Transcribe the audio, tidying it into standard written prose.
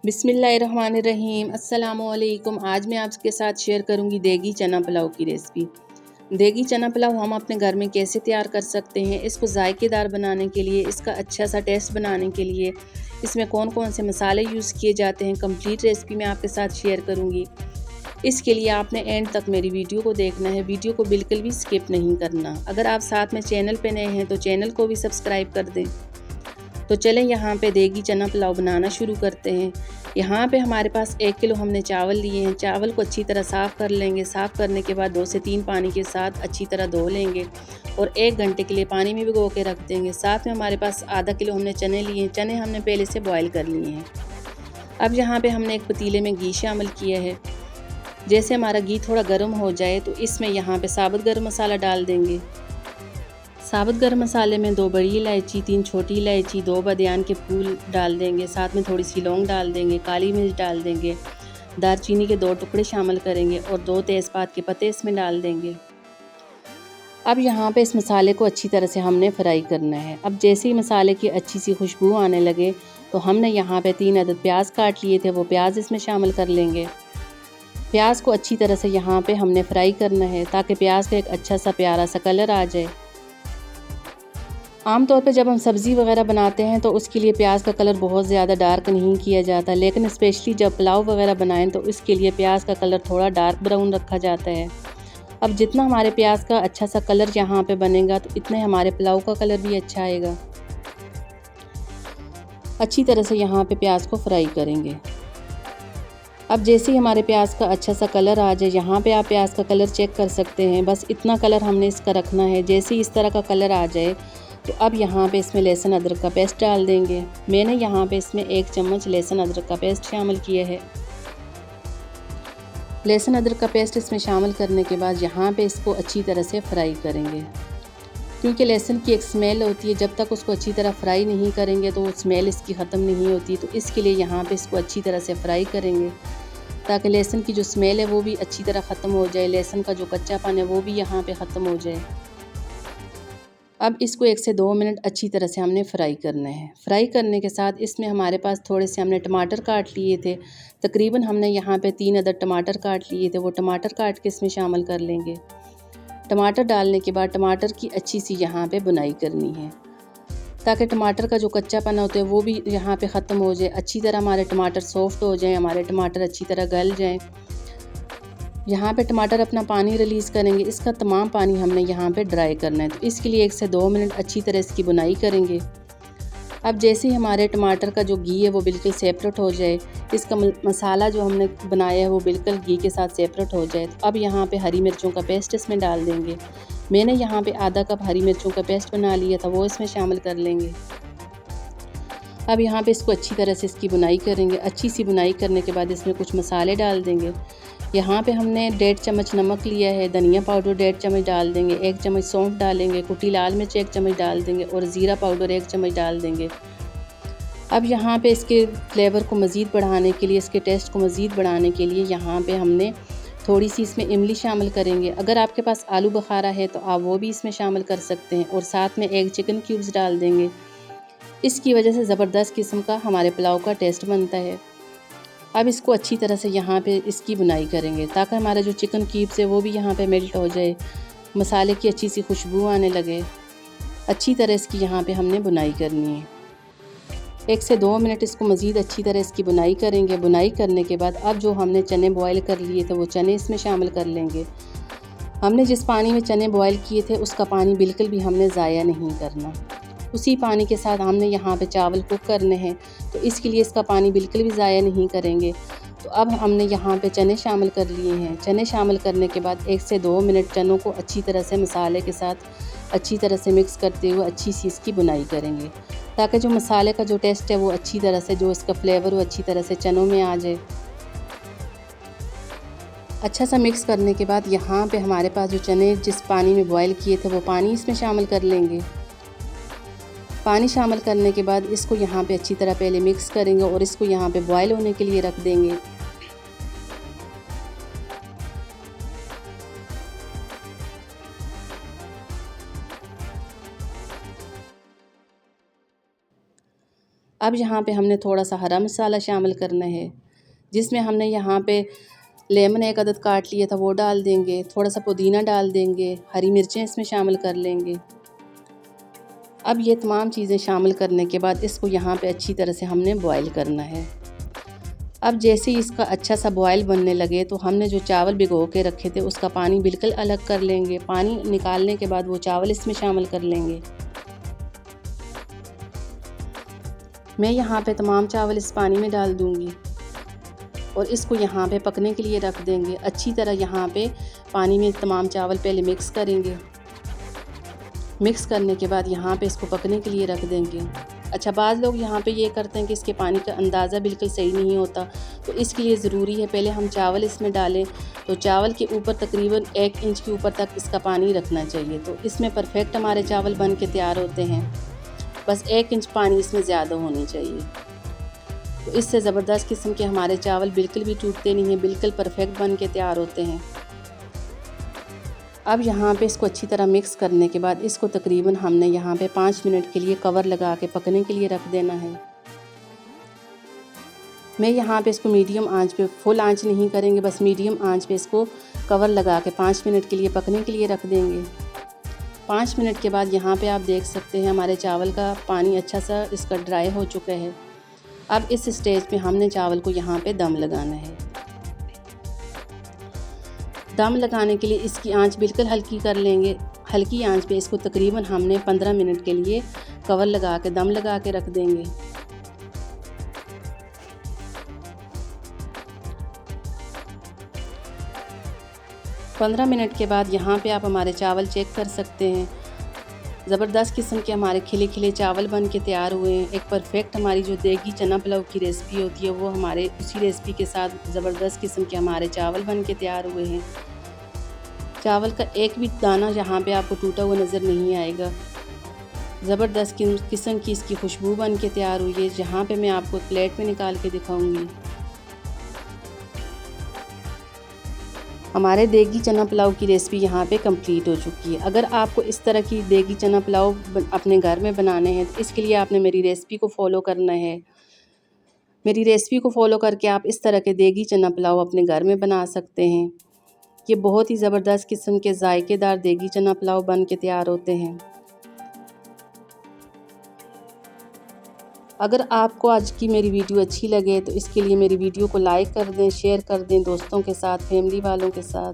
बिस्मिल्लाहिर्रहमानिर्रहीम अस्सलामुअलैकुम। आज मैं आपके साथ शेयर करूंगी देगी चना पुलाव की रेसिपी। देगी चना पुलाव हम अपने घर में कैसे तैयार कर सकते हैं, इसको जायकेदार बनाने के लिए, इसका अच्छा सा टेस्ट बनाने के लिए इसमें कौन कौन से मसाले यूज़ किए जाते हैं, कंप्लीट रेसिपी मैं आपके साथ शेयर करूंगी। इसके लिए आपने एंड तक मेरी वीडियो को देखना है, वीडियो को बिल्कुल भी स्किप नहीं करना। अगर आप साथ में चैनल पे नए हैं तो चैनल को भी सब्सक्राइब कर दें। तो चलें यहाँ पे देगी चना पुलाव बनाना शुरू करते हैं। यहाँ पे हमारे पास 1 किलो हमने चावल लिए हैं। चावल को अच्छी तरह साफ़ कर लेंगे। साफ़ करने के बाद 2 से 3 पानी के साथ अच्छी तरह धो लेंगे और 1 घंटे के लिए पानी में भिगो के रख देंगे। साथ में हमारे पास आधा किलो हमने चने लिए हैं। चने हमने पहले से बॉयल कर लिए हैं। अब यहाँ पे हमने एक पतीले में घी शामिल किया है। जैसे हमारा घी थोड़ा गर्म हो जाए तो इसमें यहाँ पे साबुत गरम मसाला डाल देंगे। साबुत गरम मसाले में 2 बड़ी इलायची, 3 छोटी इलायची, 2 बादियान के फूल डाल देंगे। साथ में थोड़ी सी लौंग डाल देंगे, काली मिर्च डाल देंगे, दालचीनी के 2 टुकड़े शामिल करेंगे और 2 तेज़पात के पत्ते इसमें डाल देंगे। अब यहाँ पे इस मसाले को अच्छी तरह से हमने फ्राई करना है। अब जैसे ही मसाले की अच्छी सी खुशबू आने लगे तो हमने यहाँ पे 3 अदद प्याज काट लिए थे, वो प्याज इसमें शामिल कर लेंगे। प्याज को अच्छी तरह से यहाँ पे हमने फ्राई करना है ताकि प्याज का एक अच्छा सा प्यारा सा कलर आ जाए। आमतौर पे जब हम सब्ज़ी वगैरह बनाते हैं तो उसके लिए प्याज का कलर बहुत ज़्यादा डार्क नहीं किया जाता, लेकिन स्पेशली जब पुलाव वगैरह बनाएं तो इसके लिए प्याज का कलर थोड़ा डार्क ब्राउन रखा जाता है। अब जितना हमारे प्याज का अच्छा सा कलर यहाँ पे बनेगा तो इतने हमारे पुलाव का कलर भी अच्छा आएगा। अच्छी तरह से यहाँ पे प्याज को फ्राई करेंगे। अब जैसे ही हमारे प्याज का अच्छा सा कलर आ जाए, यहाँ पे आप प्याज का कलर चेक कर सकते हैं। बस इतना कलर हमने इसका रखना है। जैसे ही इस तरह का कलर आ जाए तो अब यहाँ पे इसमें लहसुन अदरक का पेस्ट डाल देंगे। मैंने यहाँ पे इसमें 1 चम्मच लहसुन अदरक का पेस्ट शामिल किया है। लहसुन अदरक का पेस्ट इसमें शामिल करने के बाद यहाँ पे इसको अच्छी तरह से फ्राई करेंगे, क्योंकि लहसुन की एक स्मेल होती है। जब तक उसको अच्छी तरह फ्राई नहीं करेंगे तो वो स्मेल इसकी ख़त्म नहीं होती। तो इसके लिए यहाँ पे इसको अच्छी तरह से फ्राई करेंगे ताकि लहसुन की जो स्मेल है वो भी अच्छी तरह ख़त्म हो जाए, लहसुन का जो कच्चापन है वो भी यहाँ पे ख़त्म हो जाए। अब इसको 1 से 2 मिनट अच्छी तरह से हमने फ्राई करना है। फ्राई करने के साथ इसमें हमारे पास थोड़े से हमने टमाटर काट लिए थे। तकरीबन हमने यहाँ पे 3 अदद टमाटर काट लिए थे, वो टमाटर काट के इसमें शामिल कर लेंगे। टमाटर डालने के बाद टमाटर की अच्छी सी यहाँ पे बुनाई करनी है ताकि टमाटर का जो कच्चापन होता है वो भी यहाँ पे ख़त्म हो जाए। अच्छी तरह हमारे टमाटर सॉफ्ट हो जाएँ, हमारे टमाटर अच्छी तरह गल जाएँ। यहाँ पे टमाटर अपना पानी रिलीज़ करेंगे। इसका तमाम पानी हमने यहाँ पे ड्राई करना है। तो इसके लिए 1 से 2 मिनट अच्छी तरह इसकी बुनाई करेंगे। अब जैसे ही हमारे टमाटर का जो घी है वो बिल्कुल सेपरेट हो जाए, इसका मसाला जो हमने बनाया है वो बिल्कुल घी के साथ सेपरेट हो जाए, तो अब यहाँ पे हरी मिर्चों का पेस्ट इसमें डाल देंगे। मैंने यहाँ पे आधा कप हरी मिर्चों का पेस्ट बना लिया था, वो इसमें शामिल कर लेंगे। अब यहाँ पे इसको अच्छी तरह से इसकी बुनाई करेंगे। अच्छी सी बुनाई करने के बाद इसमें कुछ मसाले डाल देंगे। यहाँ पे हमने 1.5 चम्मच नमक लिया है, धनिया पाउडर 1.5 चम्मच डाल देंगे, 1 चम्मच सौंफ डालेंगे, कुटी लाल मिर्च 1 चम्मच डाल देंगे और ज़ीरा पाउडर 1 चम्मच डाल देंगे। अब यहाँ पे इसके फ्लेवर को मज़ीद बढ़ाने के लिए, इसके टेस्ट को मज़ीद बढ़ाने के लिए यहाँ पे हमने थोड़ी सी इसमें इमली शामिल करेंगे। अगर आपके पास आलू बुखारा है तो आप वो भी इसमें शामिल कर सकते हैं और साथ में 1 चिकन क्यूब्स डाल देंगे। इसकी वजह से ज़बरदस्त किस्म का हमारे पुलाव का टेस्ट बनता है। अब इसको अच्छी तरह से यहाँ पे इसकी बुनाई करेंगे ताकि हमारा जो चिकन क्यूब्स है वो भी यहाँ पे मेल्ट हो जाए, मसाले की अच्छी सी खुशबू आने लगे। अच्छी तरह इसकी यहाँ पे हमने बुनाई करनी है। 1 से 2 मिनट इसको मज़ीद अच्छी तरह इसकी बुनाई करेंगे। बुनाई करने के बाद अब जो हमने चने बॉयल कर लिए थे वो चने इसमें शामिल कर लेंगे। हमने जिस पानी में चने बॉयल किए थे उसका पानी बिल्कुल भी हमने ज़ाया नहीं करना। उसी पानी के साथ हमने यहाँ पे चावल कुक करने हैं, तो इसके लिए इसका पानी बिल्कुल भी ज़ाया नहीं करेंगे। तो अब हमने यहाँ पे चने शामिल कर लिए हैं। चने शामिल करने के बाद 1 से 2 मिनट चनों को अच्छी तरह से मसाले के साथ अच्छी तरह से मिक्स करते हुए अच्छी सी इसकी बुनाई करेंगे ताकि जो मसाले का जो टेस्ट है वो अच्छी तरह से, जो इसका फ्लेवर वो अच्छी तरह से चनों में आ जाए। अच्छा सा मिक्स करने के बाद यहाँ पे हमारे पास जो चने जिस पानी में बॉयल किए थे वो पानी इसमें शामिल कर लेंगे। पानी शामिल करने के बाद इसको यहाँ पे अच्छी तरह पहले मिक्स करेंगे और इसको यहाँ पे बॉयल होने के लिए रख देंगे। अब यहाँ पे हमने थोड़ा सा हरा मसाला शामिल करना है, जिसमें हमने यहाँ पे लेमन 1 अदद काट लिया था वो डाल देंगे, थोड़ा सा पुदीना डाल देंगे, हरी मिर्चें इसमें शामिल कर लेंगे। अब ये तमाम चीज़ें शामिल करने के बाद इसको यहाँ पे अच्छी तरह से हमने बॉयल करना है। अब जैसे ही इसका अच्छा सा बॉयल बनने लगे तो हमने जो चावल भिगो के रखे थे उसका पानी बिल्कुल अलग कर लेंगे। पानी निकालने के बाद वो चावल इसमें शामिल कर लेंगे। मैं यहाँ पे तमाम चावल इस पानी में डाल दूँगी और इसको यहाँ पे पकने के लिए रख देंगे। अच्छी तरह यहाँ पे पानी में तमाम चावल पहले मिक्स करेंगे। मिक्स करने के बाद यहाँ पे इसको पकने के लिए रख देंगे। अच्छा, बाज़ लोग यहाँ पे ये करते हैं कि इसके पानी का अंदाज़ा बिल्कुल सही नहीं होता, तो इसके लिए ज़रूरी है पहले हम चावल इसमें डालें तो चावल के ऊपर तकरीबन 1 इंच के ऊपर तक इसका पानी रखना चाहिए। तो इसमें परफेक्ट हमारे चावल बन के तैयार होते हैं। बस 1 इंच पानी इसमें ज़्यादा होनी चाहिए। तो इससे ज़बरदस्त किस्म के हमारे चावल बिल्कुल भी टूटते नहीं हैं, बिल्कुल परफेक्ट बन के तैयार होते हैं। अब यहाँ पे इसको अच्छी तरह मिक्स करने के बाद इसको तकरीबन हमने यहाँ पे 5 मिनट के लिए कवर लगा के पकने के लिए रख देना है। मैं यहाँ पे इसको मीडियम आंच पे, फुल आंच नहीं करेंगे, बस मीडियम आंच पे इसको कवर लगा के 5 मिनट के लिए पकने के लिए रख देंगे। 5 मिनट के बाद यहाँ पे आप देख सकते हैं हमारे चावल का पानी अच्छा सा इसका ड्राई हो चुका है। अब इस स्टेज पे हमने चावल को यहाँ पे दम लगाना है। दम लगाने के लिए इसकी आंच बिल्कुल हल्की कर लेंगे। हल्की आंच पे इसको तकरीबन हमने 15 मिनट के लिए कवर लगा के दम लगा के रख देंगे। पंद्रह मिनट के बाद यहाँ पे आप हमारे चावल चेक कर सकते हैं। ज़बरदस्त किस्म के हमारे खिले खिले चावल बन के तैयार हुए हैं। एक परफेक्ट हमारी जो देगी चना पुलाव की रेसिपी होती है वो हमारे उसी रेसिपी के साथ ज़बरदस्त किस्म के हमारे चावल बन के तैयार हुए हैं। चावल का एक भी दाना यहाँ पे आपको टूटा हुआ नज़र नहीं आएगा। ज़बरदस्त किस्म की इसकी खुशबू बन के तैयार हुई है। जहाँ पे मैं आपको प्लेट में निकाल के दिखाऊंगी। हमारे देगी चना पुलाव की रेसिपी यहाँ पे कंप्लीट हो चुकी है। अगर आपको इस तरह की देगी चना पुलाव अपने घर में बनाने हैं तो इसके लिए आपने मेरी रेसिपी को फॉलो करना है। मेरी रेसिपी को फॉलो करके आप इस तरह के देगी चना पुलाव अपने घर में बना सकते हैं। ये बहुत ही ज़बरदस्त किस्म के जायकेदार देगी चना पुलाव बन के तैयार होते हैं। अगर आपको आज की मेरी वीडियो अच्छी लगे तो इसके लिए मेरी वीडियो को लाइक कर दें, शेयर कर दें दोस्तों के साथ, फैमिली वालों के साथ।